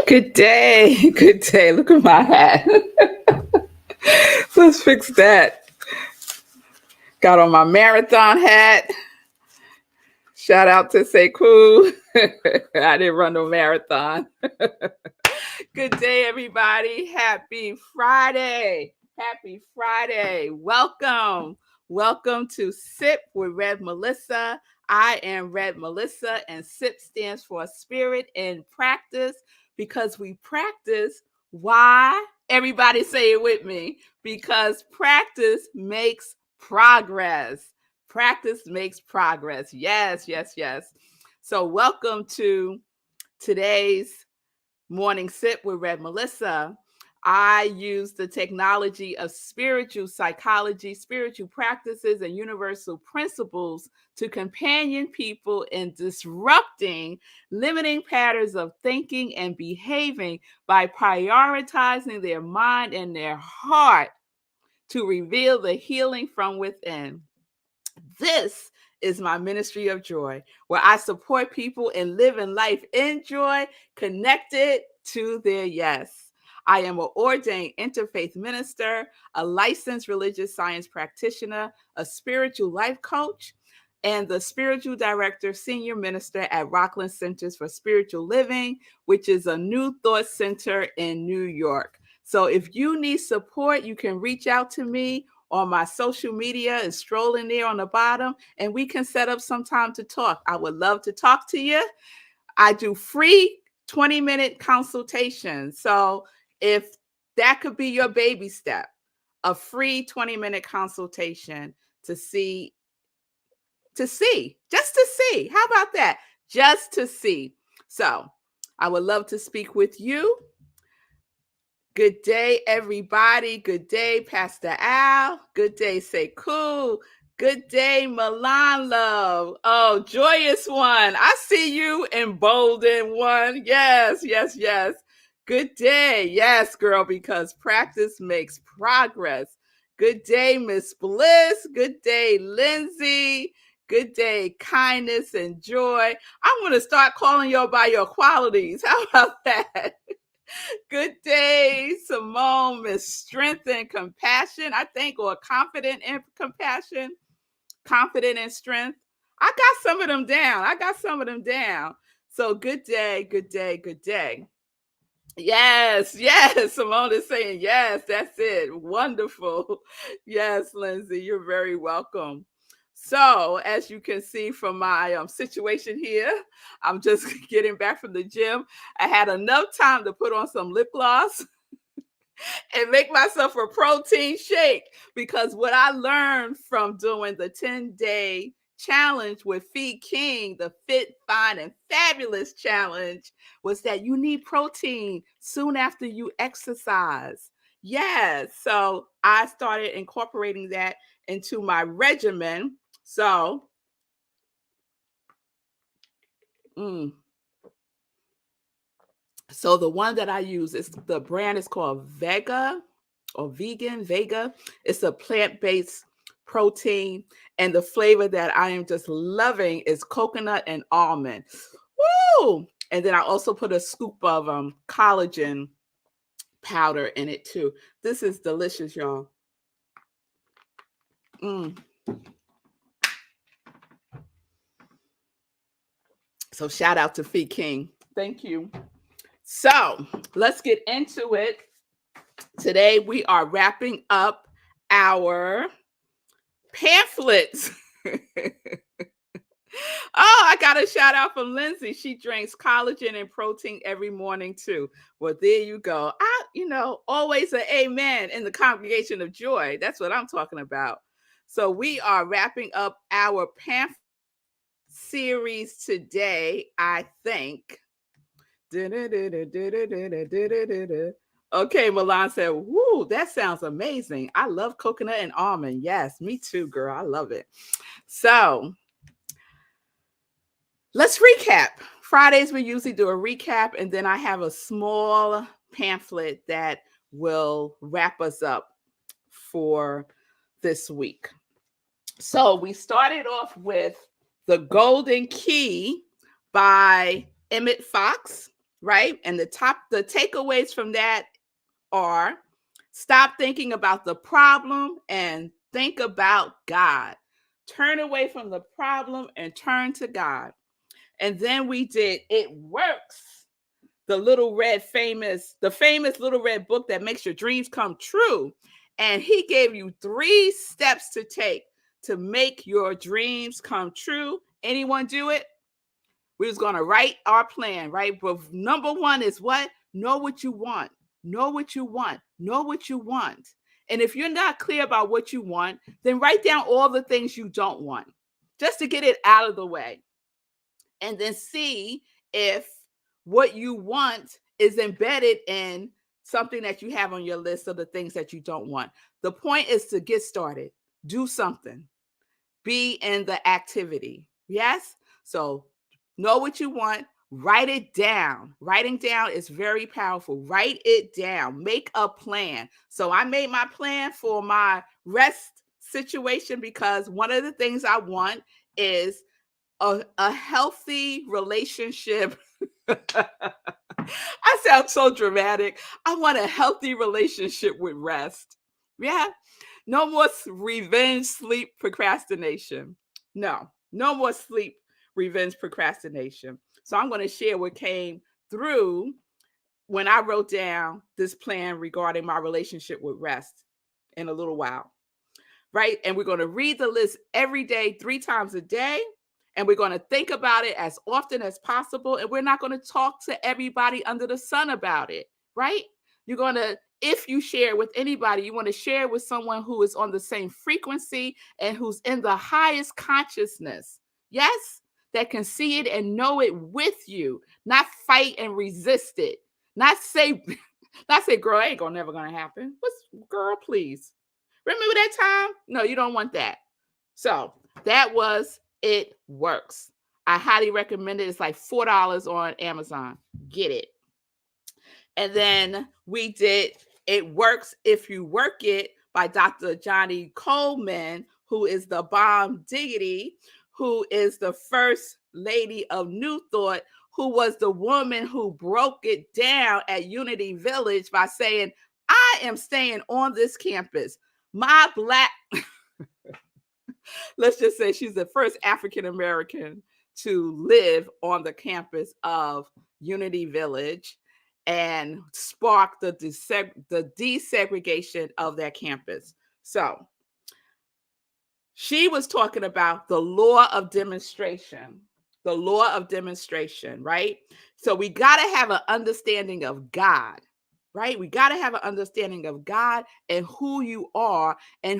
Good day. Good day. Look at my hat. Let's fix that. Got on my marathon hat. Shout out to Sekou. I didn't run no marathon. Good day, everybody. Happy Friday. Happy Friday. Welcome. Welcome to Sip with revmelissa. I am revmelissa, and SIP stands for Spirit in Practice, because we practice. Why? Everybody say it with me. Because practice makes progress. Practice makes progress. Yes, yes, yes. So welcome to today's morning sip with revmelissa. I use the technology of spiritual psychology, spiritual practices, and universal principles to companion people in disrupting limiting patterns of thinking and behaving by prioritizing their mind and their heart to reveal the healing from within. This is my ministry of joy, where I support people in living life in joy, connected to their yes. I am an ordained interfaith minister, a licensed religious science practitioner, a spiritual life coach, and the spiritual director, senior minister at Rockland Center for Spiritual Living, which is a new thought center in New York. So if you need support, you can reach out to me on my social media and strolling there on the bottom, and we can set up some time to talk. I would love to talk to you. I do free 20-minute consultations. So if that could be your baby step, a free 20-minute consultation to see, just to see. How about that? Just to see. So I would love to speak with you. Good day, everybody. Good day, Pastor Al. Good day, Sekou. Good day, Milan Love. Oh, joyous one. I see you, emboldened one. Yes, yes, yes. Good day. Yes, girl, because practice makes progress. Good day, Miss Bliss. Good day, Lindsay. Good day, kindness and joy. I'm going to start calling you by your qualities. How about that? Good day, Simone, Miss Strength and Compassion, I think, or Confident and Compassion, Confident and Strength. I got some of them down. So good day, good day, good day. Yes, yes. Simone is saying yes. That's it. Wonderful. Yes, Lindsay, you're very welcome. So, as you can see from my situation here, I'm just getting back from the gym. I had enough time to put on some lip gloss and make myself a protein shake, because what I learned from doing the 10-day challenge with Feed King, the Fit, Fine, and Fabulous challenge, was that you need protein soon after you exercise. Yes. So I started incorporating that into my regimen. So, so the one that I use is, the brand is called Vega or Vega. It's a plant-based protein, and the flavor that I am just loving is coconut and almond. Woo! And then I also put a scoop of collagen powder in it too. This is delicious, y'all. So shout out to Feed King. Thank you. So let's get into it. Today we are wrapping up our pamphlets. Oh, I got a shout out from Lindsay. She drinks collagen and protein every morning too. Well, there you go. Always an amen in the congregation of joy. That's what I'm talking about. So we are wrapping up our pamphlet series today, I think. Okay, Milan said, woo, that sounds amazing. I love coconut and almond. Yes, me too, girl. I love it. So let's recap. Fridays, we usually do a recap, and then I have a small pamphlet that will wrap us up for this week. So we started off with The Golden Key by Emmet Fox. right? And the takeaways from that are: stop thinking about the problem and think about God. Turn away from the problem and turn to God. And then we did It Works, the famous little red book that makes your dreams come true. And he gave you 3 steps to take to make your dreams come true. Anyone do it? We was going to write our plan, right? But number 1 is what? Know what you want. Know what you want. Know what you want. And if you're not clear about what you want, then write down all the things you don't want, just to get it out of the way. And then see if what you want is embedded in something that you have on your list of the things that you don't want. The point is to get started. Do something. Be in the activity. Yes? So know what you want. Write it down. Writing down is very powerful. Write it down. Make a plan. So I made my plan for my rest situation because one of the things I want is a healthy relationship. I sound so dramatic. I want a healthy relationship with rest. Yeah. No more revenge, sleep, procrastination. No more sleep, revenge, procrastination. So I'm going to share what came through when I wrote down this plan regarding my relationship with rest in a little while. Right. And we're going to read the list every day, 3 times a day. And we're going to think about it as often as possible. And we're not going to talk to everybody under the sun about it. Right. You're going to, if you share with anybody, you want to share with someone who is on the same frequency and who's in the highest consciousness. Yes. That can see it and know it with you, not fight and resist it. Not say, girl, ain't never going to happen. Girl, please. Remember that time? No, you don't want that. So that was It Works. I highly recommend it. It's like $4 on Amazon. Get it. And then we did It Works If You Work It by Dr. Johnny Coleman, who is the bomb diggity, who is the first lady of New Thought, who was the woman who broke it down at Unity Village by saying, I am staying on this campus. My Black, let's just say she's the first African-American to live on the campus of Unity Village and spark the desegregation of that campus. So she was talking about the law of demonstration, right? So we got to have an understanding of God. Right? We got to have an understanding of God and who you are in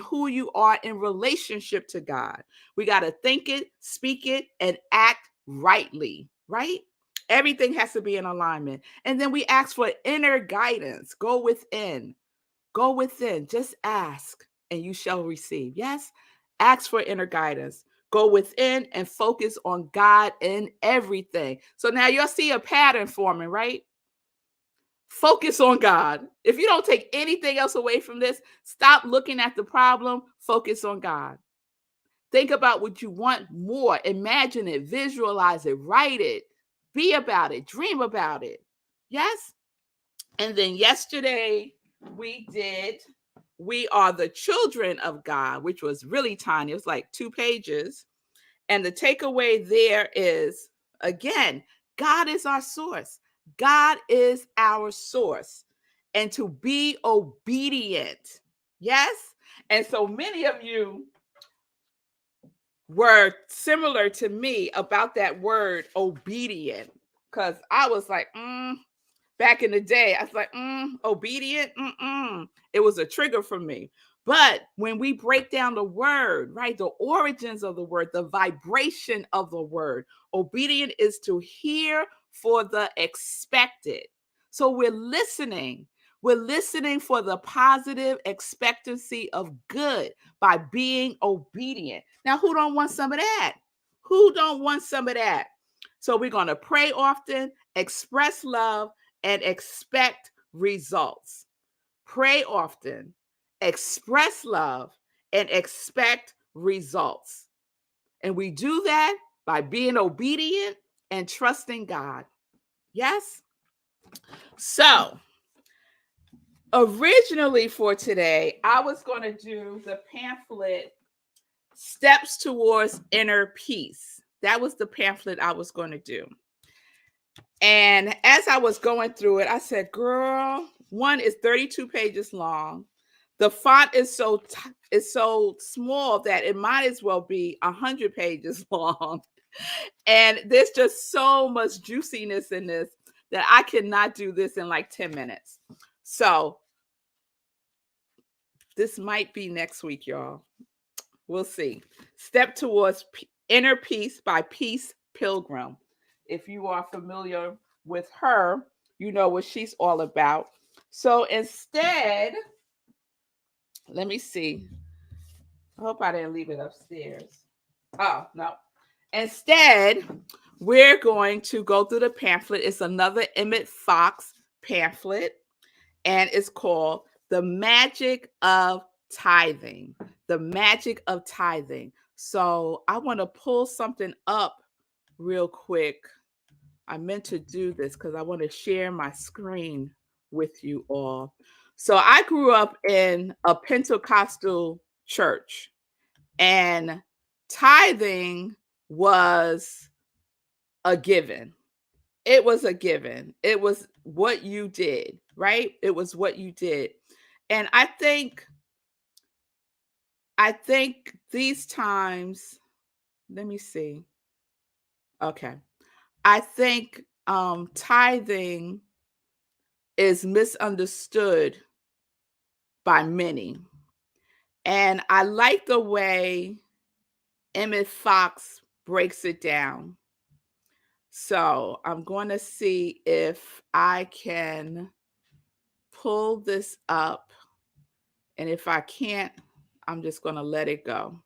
relationship to God. We got to think it, speak it, and act rightly, right? Everything has to be in alignment. And then we ask for inner guidance. Go within. Just ask and you shall receive. Yes? Ask for inner guidance. Go within and focus on God in everything. So now you'll see a pattern forming, right? Focus on God. If you don't take anything else away from this, stop looking at the problem. Focus on God. Think about what you want more. Imagine it, visualize it, write it, be about it, dream about it. Yes? And then yesterday we did We Are the Children of God, which was really tiny. It was like 2 pages. And the takeaway there is, again, God is our source. God is our source. And to be obedient. Yes? And so many of you were similar to me about that word obedient. Because I was like, back in the day, I was like, obedient. It was a trigger for me. But when we break down the word, right, the origins of the word, the vibration of the word, obedient is to hear for the expected. So we're listening. We're listening for the positive expectancy of good by being obedient. Now, who don't want some of that? Who don't want some of that? So we're going to pray often, express love, and expect results. Pray often, express love, and expect results. And we do that by being obedient and trusting God. Yes? So, originally for today, I was going to do the pamphlet Steps Towards Inner Peace. That was the pamphlet I was going to do. And as I was going through it, I said, girl, one is 32 pages long. The font is so small that it might as well be 100 pages long. And there's just so much juiciness in this that I cannot do this in like 10 minutes. So this might be next week, y'all. We'll see. Step Towards Inner Peace by Peace Pilgrim. If you are familiar with her, you know what she's all about. So instead, let me see. I hope I didn't leave it upstairs. Oh, no. Instead, we're going to go through the pamphlet. It's another Emmet Fox pamphlet, and it's called The Magic of Tithing. The Magic of Tithing. So I want to pull something up real quick. I meant to do this because I want to share my screen with you all. So I grew up in a Pentecostal church, and tithing was a given. It was a given. It was what you did, right? It was what you did. And I think these times, let me see. Okay. I think tithing is misunderstood by many. And I like the way Emmet Fox breaks it down. So I'm going to see if I can pull this up. And if I can't, I'm just going to let it go.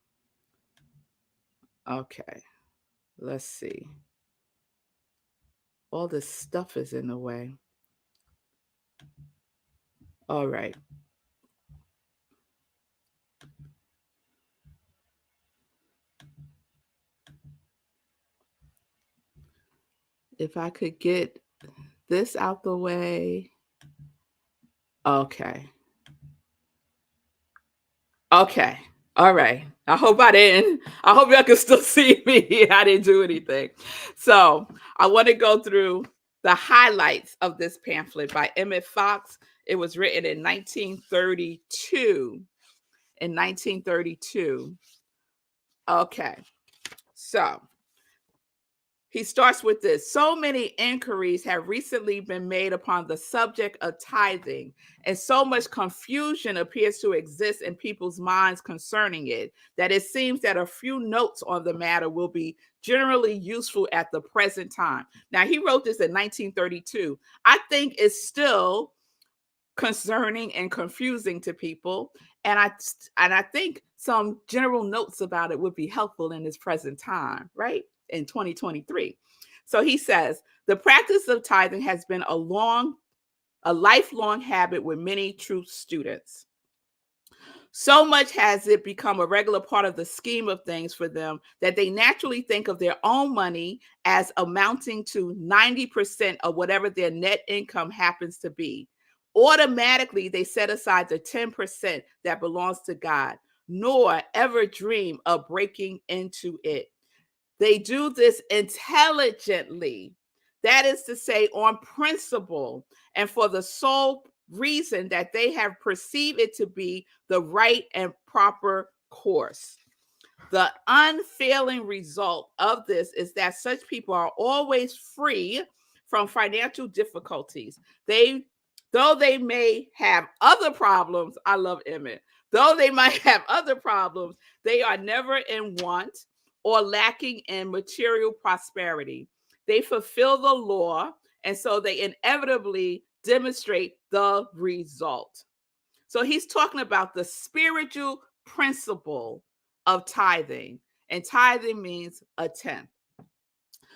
Okay. Let's see. All this stuff is in the way. All right. If I could get this out the way. Okay. Okay. All right. I hope y'all can still see me. I didn't do anything. So I want to go through the highlights of this pamphlet by Emmet Fox. It was written in 1932. In 1932. Okay. So he starts with this. So many inquiries have recently been made upon the subject of tithing, and so much confusion appears to exist in people's minds concerning it, that it seems that a few notes on the matter will be generally useful at the present time. Now, he wrote this in 1932. I think it's still concerning and confusing to people, and I think some general notes about it would be helpful in this present time, right? In 2023. So he says, the practice of tithing has been a lifelong habit with many true students. So much has it become a regular part of the scheme of things for them that they naturally think of their own money as amounting to 90% of whatever their net income happens to be. Automatically, they set aside the 10% that belongs to God, nor ever dream of breaking into it. They do this intelligently. That is to say, on principle, and for the sole reason that they have perceived it to be the right and proper course. The unfailing result of this is that such people are always free from financial difficulties. Though they may have other problems, I love Emmet. Though they might have other problems, they are never in want or lacking in material prosperity. They fulfill the law, and so they inevitably demonstrate the result. So he's talking about the spiritual principle of tithing, and tithing means a tenth.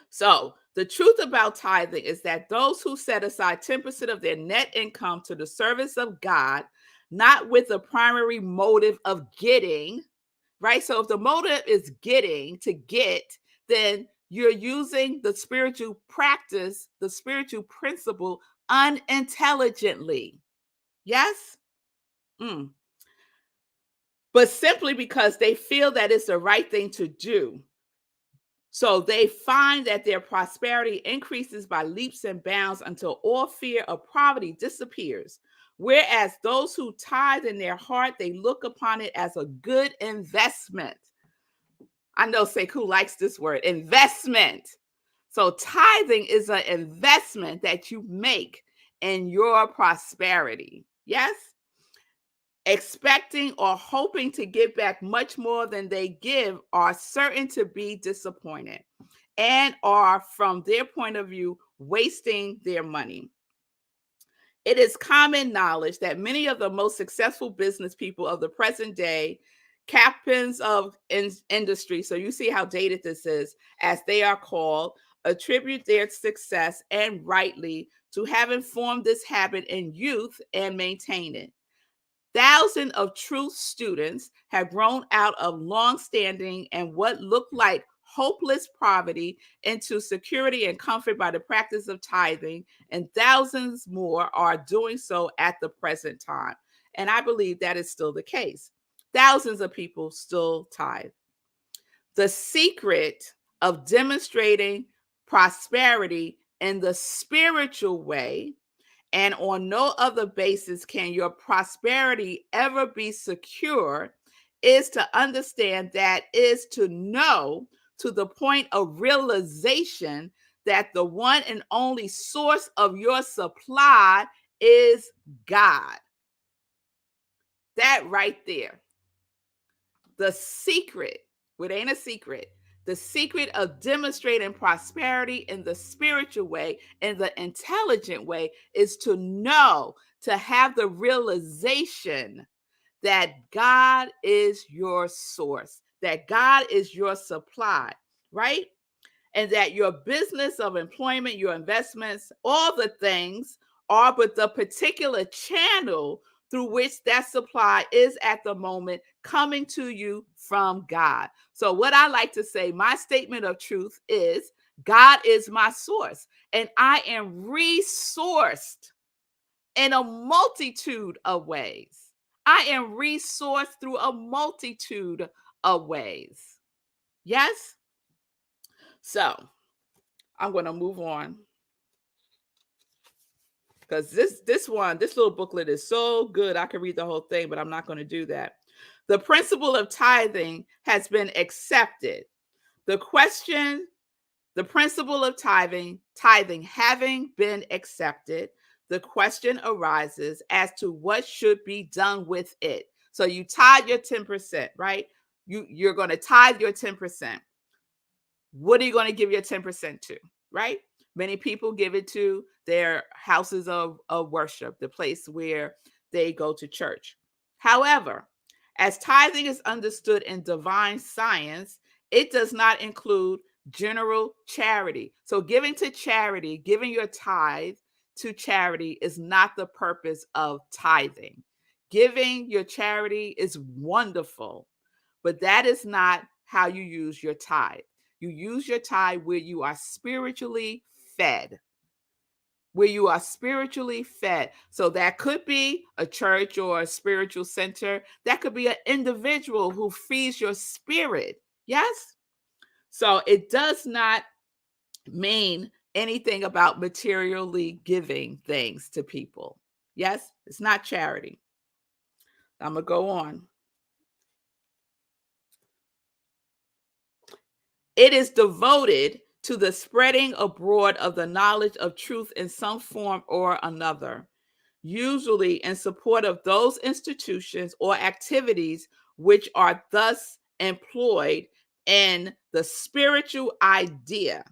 So the truth about tithing is that those who set aside 10% of their net income to the service of God, not with the primary motive of getting, right? So if the motive is to get, then you're using the spiritual practice, the spiritual principle unintelligently. Yes? Mm. But simply because they feel that it's the right thing to do. So they find that their prosperity increases by leaps and bounds until all fear of poverty disappears. Whereas those who tithe in their heart, they look upon it as a good investment. I know Sekou likes this word, investment. So tithing is an investment that you make in your prosperity. Yes? Expecting or hoping to get back much more than they give are certain to be disappointed and are, from their point of view, wasting their money. It is common knowledge that many of the most successful business people of the present day, captains of industry, so you see how dated this is, as they are called, attribute their success, and rightly, to having formed this habit in youth and maintain it. Thousands of truth students have grown out of long-standing and what looked like hopeless poverty into security and comfort by the practice of tithing, and thousands more are doing so at the present time. And I believe that is still the case. Thousands of people still tithe. The secret of demonstrating prosperity in the spiritual way and on no other basis can your prosperity ever be secure, is to understand, that is to know to the point of realization that the one and only source of your supply is God. That right there. The secret, it ain't a secret, the secret of demonstrating prosperity in the spiritual way, in the intelligent way, is to know, to have the realization that God is your source, that God is your supply, right? And that your business of employment, your investments, all the things are but the particular channel through which that supply is at the moment coming to you from God. So what I like to say, my statement of truth is God is my source, and I am resourced in a multitude of ways. I am resourced through a multitude of ways. Yes? So I'm going to move on, because this little booklet is so good. I could read the whole thing, but I'm not going to do that. The principle of tithing has been accepted. The principle of tithing having been accepted, the question arises as to what should be done with it. So you tithe your 10%, right? You're going to tithe your 10%. What are you going to give your 10% to, right? Many people give it to their houses of worship, the place where they go to church. However, as tithing is understood in divine science, it does not include general charity. So giving to charity, giving your tithe to charity is not the purpose of tithing. Giving your charity is wonderful, but that is not how you use your tithe. You use your tithe where you are spiritually fed. Where you are spiritually fed. So that could be a church or a spiritual center. That could be an individual who feeds your spirit. Yes? So it does not mean anything about materially giving things to people. Yes? It's not charity. I'm going to go on. It is devoted to the spreading abroad of the knowledge of truth in some form or another, usually in support of those institutions or activities which are thus employed in the spiritual idea.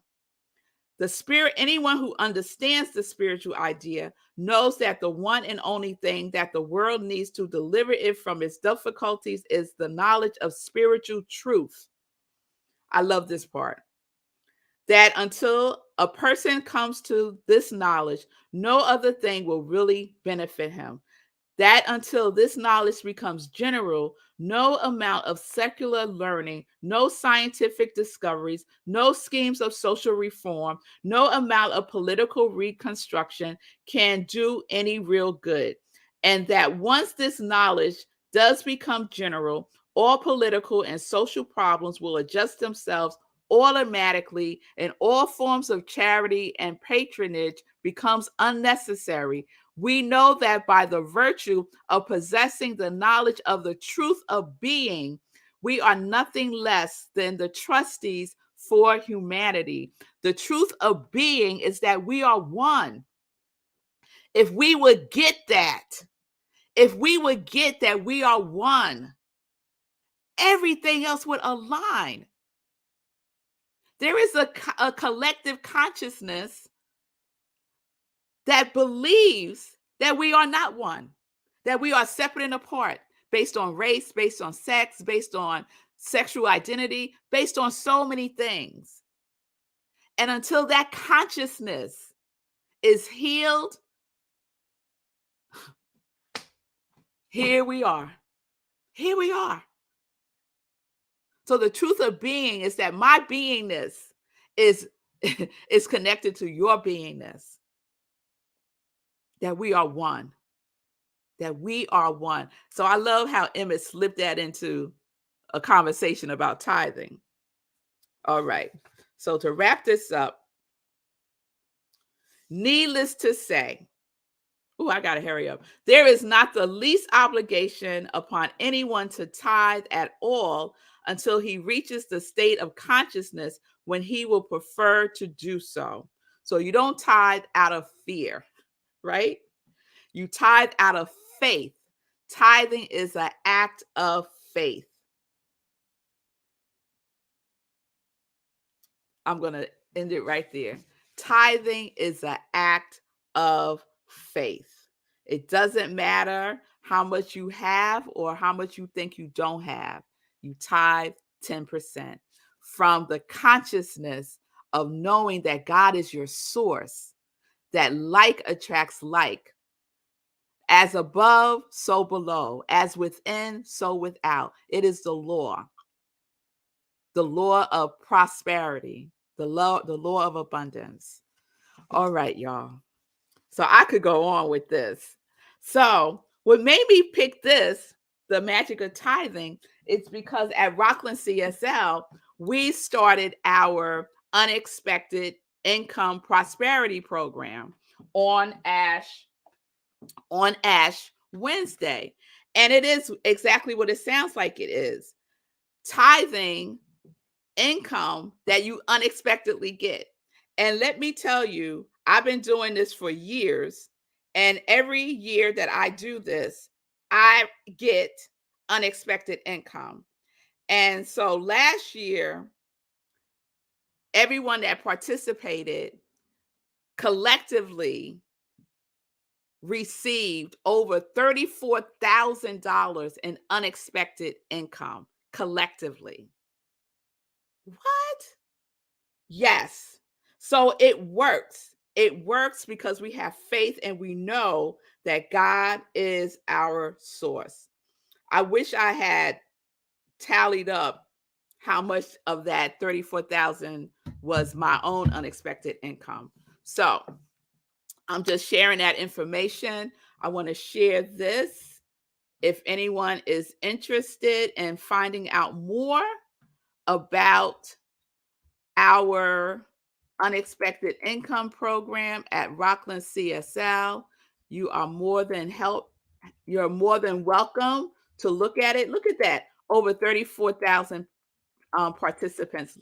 The spirit, anyone who understands the spiritual idea knows that the one and only thing that the world needs to deliver it from its difficulties is the knowledge of spiritual truth. I love this part. That until a person comes to this knowledge, no other thing will really benefit him. that until this knowledge becomes general, no amount of secular learning, no scientific discoveries, no schemes of social reform, no amount of political reconstruction can do any real good. And that once this knowledge does become general, all political and social problems will adjust themselves automatically, and all forms of charity and patronage becomes unnecessary. We know that by the virtue of possessing the knowledge of the truth of being, we are nothing less than the trustees for humanity. The truth of being is that we are one. If we would get that, if we would get that we are one, everything else would align. There is a collective consciousness that believes that we are not one, that we are separate and apart based on race, based on sex, based on sexual identity, based on so many things. And until that consciousness is healed, here we are. Here we are. So the truth of being is that my beingness is, is connected to your beingness. That we are one. That we are one. So I love how Emmet slipped that into a conversation about tithing. All right. So to wrap this up, needless to say, I got to hurry up. There is not the least obligation upon anyone to tithe at all until he reaches the state of consciousness when he will prefer to do so. So you don't tithe out of fear, right? You tithe out of faith. Tithing is an act of faith. I'm going to end it right there. Tithing is an act of faith. It doesn't matter how much you have or how much you think you don't have. You tithe 10% from the consciousness of knowing that God is your source, that like attracts like. As above, so below. As within, so without. It is the law of prosperity, the law of abundance. All right, y'all. So I could go on with this. So what made me pick this, the magic of tithing, it's because at Rockland CSL, we started our unexpected income prosperity program on Ash Wednesday. And it is exactly what it sounds like it is. Tithing income that you unexpectedly get. And let me tell you, I've been doing this for years. And every year that I do this, I get unexpected income. And so last year, everyone that participated collectively received over $34,000 in unexpected income collectively. What? Yes. So it works. It works because we have faith and we know that God is our source. I wish I had tallied up how much of that 34,000 was my own unexpected income. So I'm just sharing that information. I want to share this. If anyone is interested in finding out more about our unexpected income program at Rockland CSL, you're more than welcome to look at it. Look at that. Over 34,000 participants,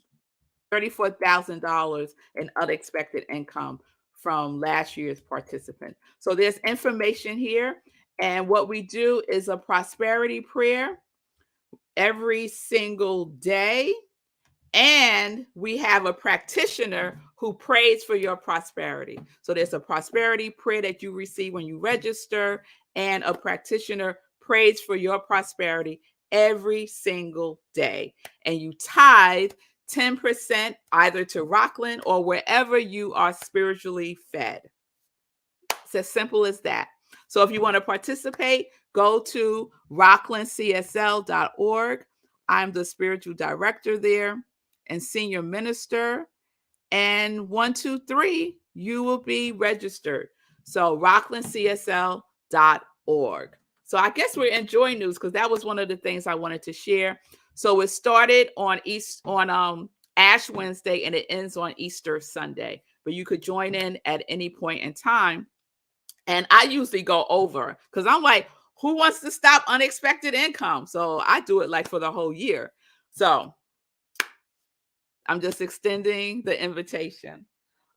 $34,000 in unexpected income from last year's participant. So there's information here. And what we do is a prosperity prayer every single day. And we have a practitioner who prays for your prosperity. So there's a prosperity prayer that you receive when you register, and a practitioner prays for your prosperity every single day. And you tithe 10% either to Rockland or wherever you are spiritually fed. It's as simple as that. So if you want to participate, go to rocklandcsl.org. I'm the spiritual director there and senior minister. And 1, 2, 3, you will be registered. So rocklandcsl.org. So I guess we're enjoying news because that was one of the things I wanted to share. So it started on Ash Wednesday and it ends on Easter Sunday. But you could join in at any point in time. And I usually go over because I'm like, who wants to stop unexpected income? So I do it like for the whole year. So I'm just extending the invitation.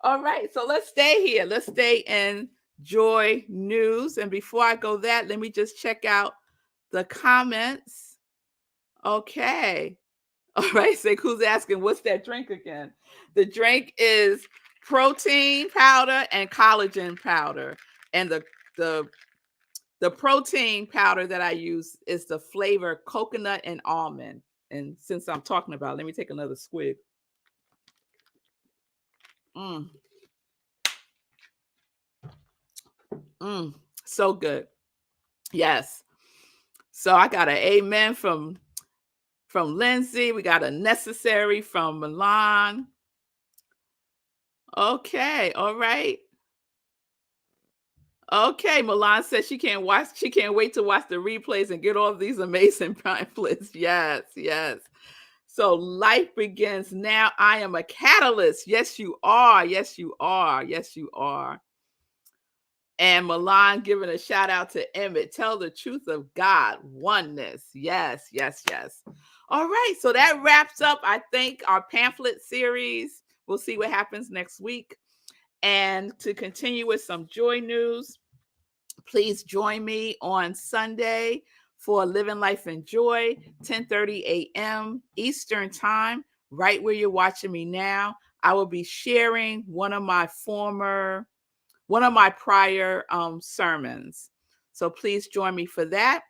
All right, so let's stay here. Let's stay in Joy News. And before I go that, let me just check out the comments. Okay. All right, Sekou's asking, what's that drink again? The drink is protein powder and collagen powder. And the protein powder that I use is the flavor coconut and almond. And since I'm talking about it, let me take another swig. So good. Yes. So I got an amen from Lindsay. We got a necessary from Milan. Okay. All right. Okay. Milan says she can't wait to watch the replays and get all of these amazing pamphlets. Yes. Yes. So life begins now. I am a catalyst. Yes, you are. Yes, you are. Yes, you are. And Milan giving a shout out to Emmet. Tell the truth of God. Oneness. Yes, yes, yes. All right. So that wraps up, I think, our pamphlet series. We'll see what happens next week. And to continue with some joy news, please join me on Sunday for Living Life in Joy, 10:30 a.m. Eastern Time, right where you're watching me now. I will be sharing one of my prior sermons. So please join me for that.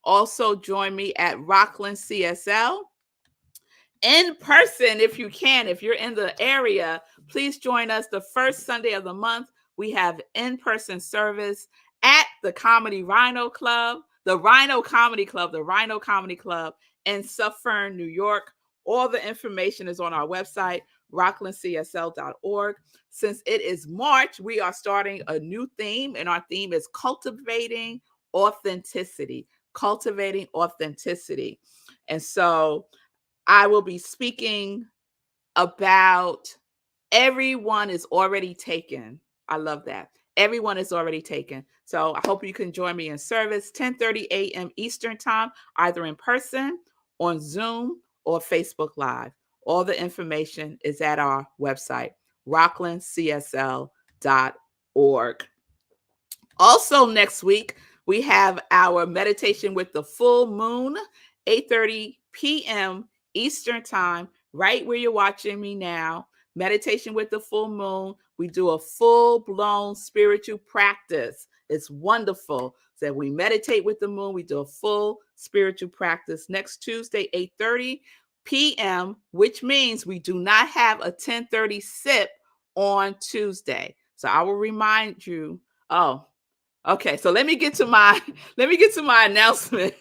Also join me at Rockland CSL in person if you can. If you're in the area, please join us the first Sunday of the month. We have in-person service at the Comedy Rhino Club, the Rhino Comedy Club in Suffern, New York. All the information is on our website, rocklandcsl.org. Since it is March, we are starting a new theme, and our theme is cultivating authenticity. Cultivating authenticity. And so I will be speaking about everyone is already taken. I love that. Everyone is already taken. So I hope you can join me in service, 10:30 a.m. Eastern Time, either in person, on Zoom, or Facebook Live. All the information is at our website, rocklandcsl.org. Also next week, we have our meditation with the full moon, 8:30 p.m. Eastern Time, right where you're watching me now. Meditation with the full moon. We do a full-blown spiritual practice. It's wonderful. So we meditate with the moon. We do a full spiritual practice next Tuesday, 8:30 p.m., which means we do not have a 10:30 sip on Tuesday. So I will remind you. Oh, okay. So let me get to my announcement.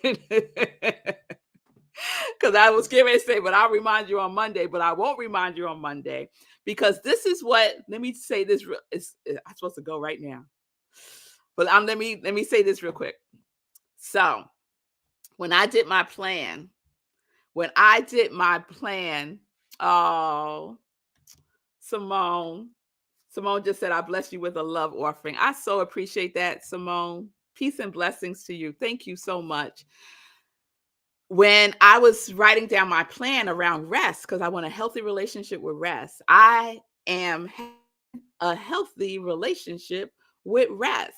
Because I was getting ready to say, but I'll remind you on Monday, but I won't remind you on Monday because this is what, let me say this. I'm supposed to go right now, but let me say this real quick. So when I did my plan, oh, Simone just said, I bless you with a love offering. I so appreciate that, Simone. Peace and blessings to you. Thank you so much. When I was writing down my plan around rest, because I want a healthy relationship with rest, I am having a healthy relationship with rest.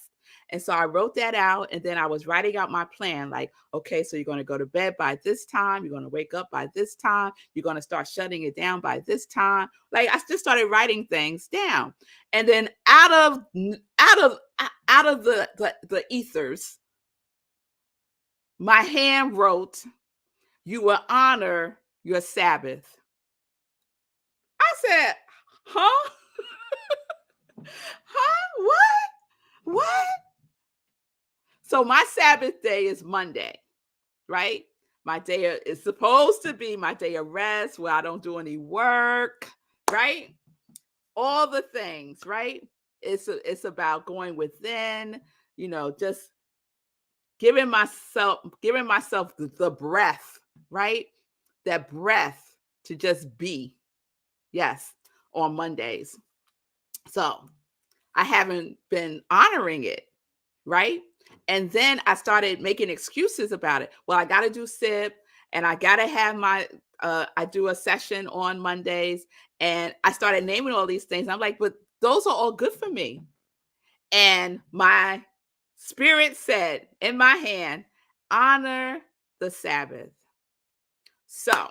And so I wrote that out, and then I was writing out my plan, like, okay, so you're going to go to bed by this time, you're going to wake up by this time, you're going to start shutting it down by this time. Like I just started writing things down. And then out of the ethers, my hand wrote, you will honor your Sabbath. I said, huh? Huh? What? So my Sabbath day is Monday, right? My day is supposed to be my day of rest where I don't do any work, right? All the things, right? It's about going within, just giving myself the breath, right? That breath to just be. Yes, on Mondays. So I haven't been honoring it, right? And then I started making excuses about it. Well, I got to do SIP and I got to have I do a session on Mondays, and I started naming all these things. I'm like, but those are all good for me. And my spirit said in my hand, honor the Sabbath. So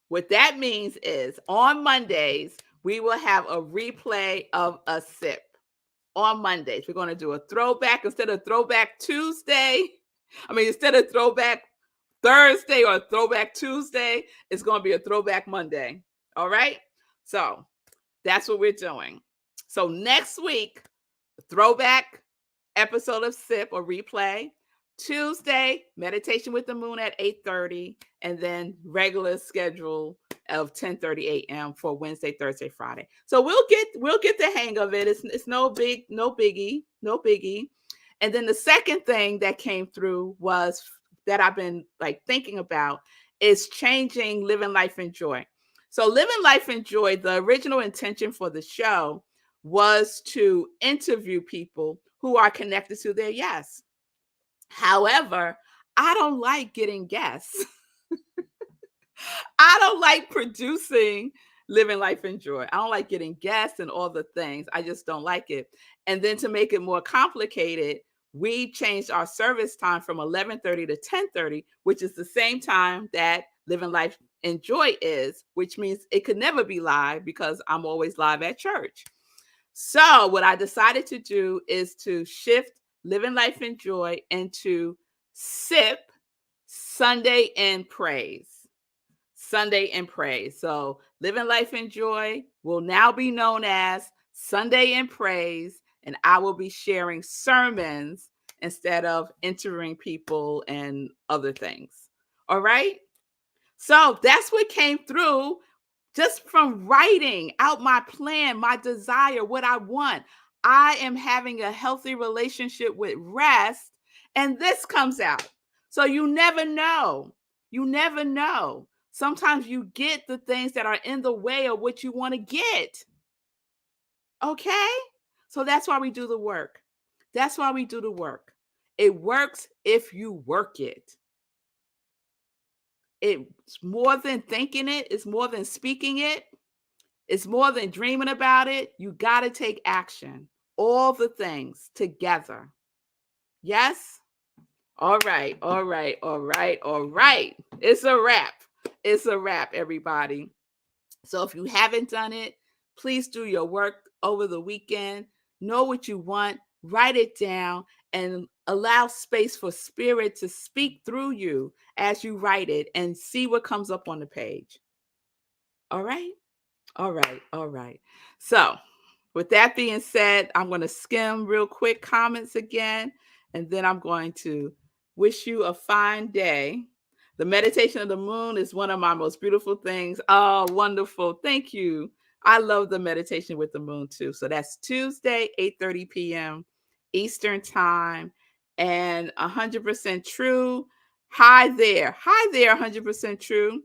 what that means is on Mondays, we will have a replay of a SIP. On Mondays, we're going to do a throwback instead of Throwback Tuesday. Instead of Throwback Thursday or Throwback Tuesday, it's going to be a Throwback Monday. All right? So that's what we're doing. So next week, throwback episode of SIP or replay. Tuesday, meditation with the moon at 8:30, and then regular schedule of 10:30 a.m. for Wednesday, Thursday, Friday. So we'll get the hang of it. It's no biggie. And then the second thing that came through was that I've been thinking about is changing Living Life in Joy. So Living Life in Joy, the original intention for the show was to interview people who are connected to their yes. However, I don't like getting guests. I don't like producing Living Life in Joy. I don't like getting guests and all the things. I just don't like it. And then to make it more complicated, we changed our service time from 11:30 to 10:30, which is the same time that Living Life in Joy is, which means it could never be live because I'm always live at church. So what I decided to do is to shift Living Life in Joy into SIP, Sunday in Praise. Sunday in Praise. So Living Life in Joy will now be known as Sunday in Praise, and I will be sharing sermons instead of interviewing people and other things. All right? So that's what came through just from writing out my plan, my desire, what I want. I am having a healthy relationship with rest, and this comes out. So you never know. You never know. Sometimes you get the things that are in the way of what you want to get. Okay? So that's why we do the work. That's why we do the work. It works if you work it. It's more than thinking it. It's more than speaking it. It's more than dreaming about it. You got to take action. All the things together. Yes? All right. It's a wrap. It's a wrap, everybody. So if you haven't done it, please do your work over the weekend. Know what you want. Write it down and allow space for spirit to speak through you as you write it and see what comes up on the page. All right? All right. So with that being said, I'm going to skim real quick comments again, and then I'm going to wish you a fine day. The meditation of the moon is one of my most beautiful things. Oh, wonderful. Thank you. I love the meditation with the moon too. So that's Tuesday, 8:30 p.m. Eastern time, and 100% true. Hi there, 100% true.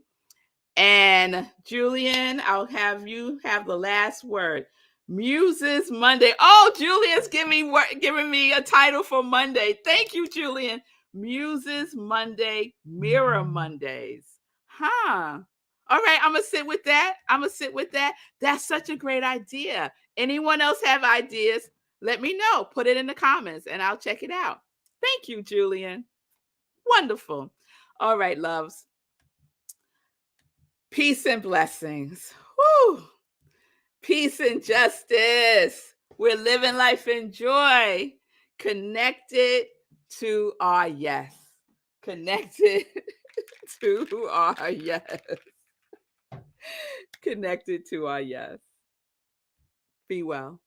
And Julian, I'll have you have the last word. Muses Monday. Oh, Julian's giving me a title for Monday. Thank you, Julian. Muses Monday, Mirror Mondays. Huh. All right, I'm going to sit with that. That's such a great idea. Anyone else have ideas? Let me know. Put it in the comments and I'll check it out. Thank you, Julian. Wonderful. All right, loves. Peace and blessings. Woo. Peace and justice. We're living life in joy. Connected to our yes. Connected to our yes. Connected to our yes. Be well.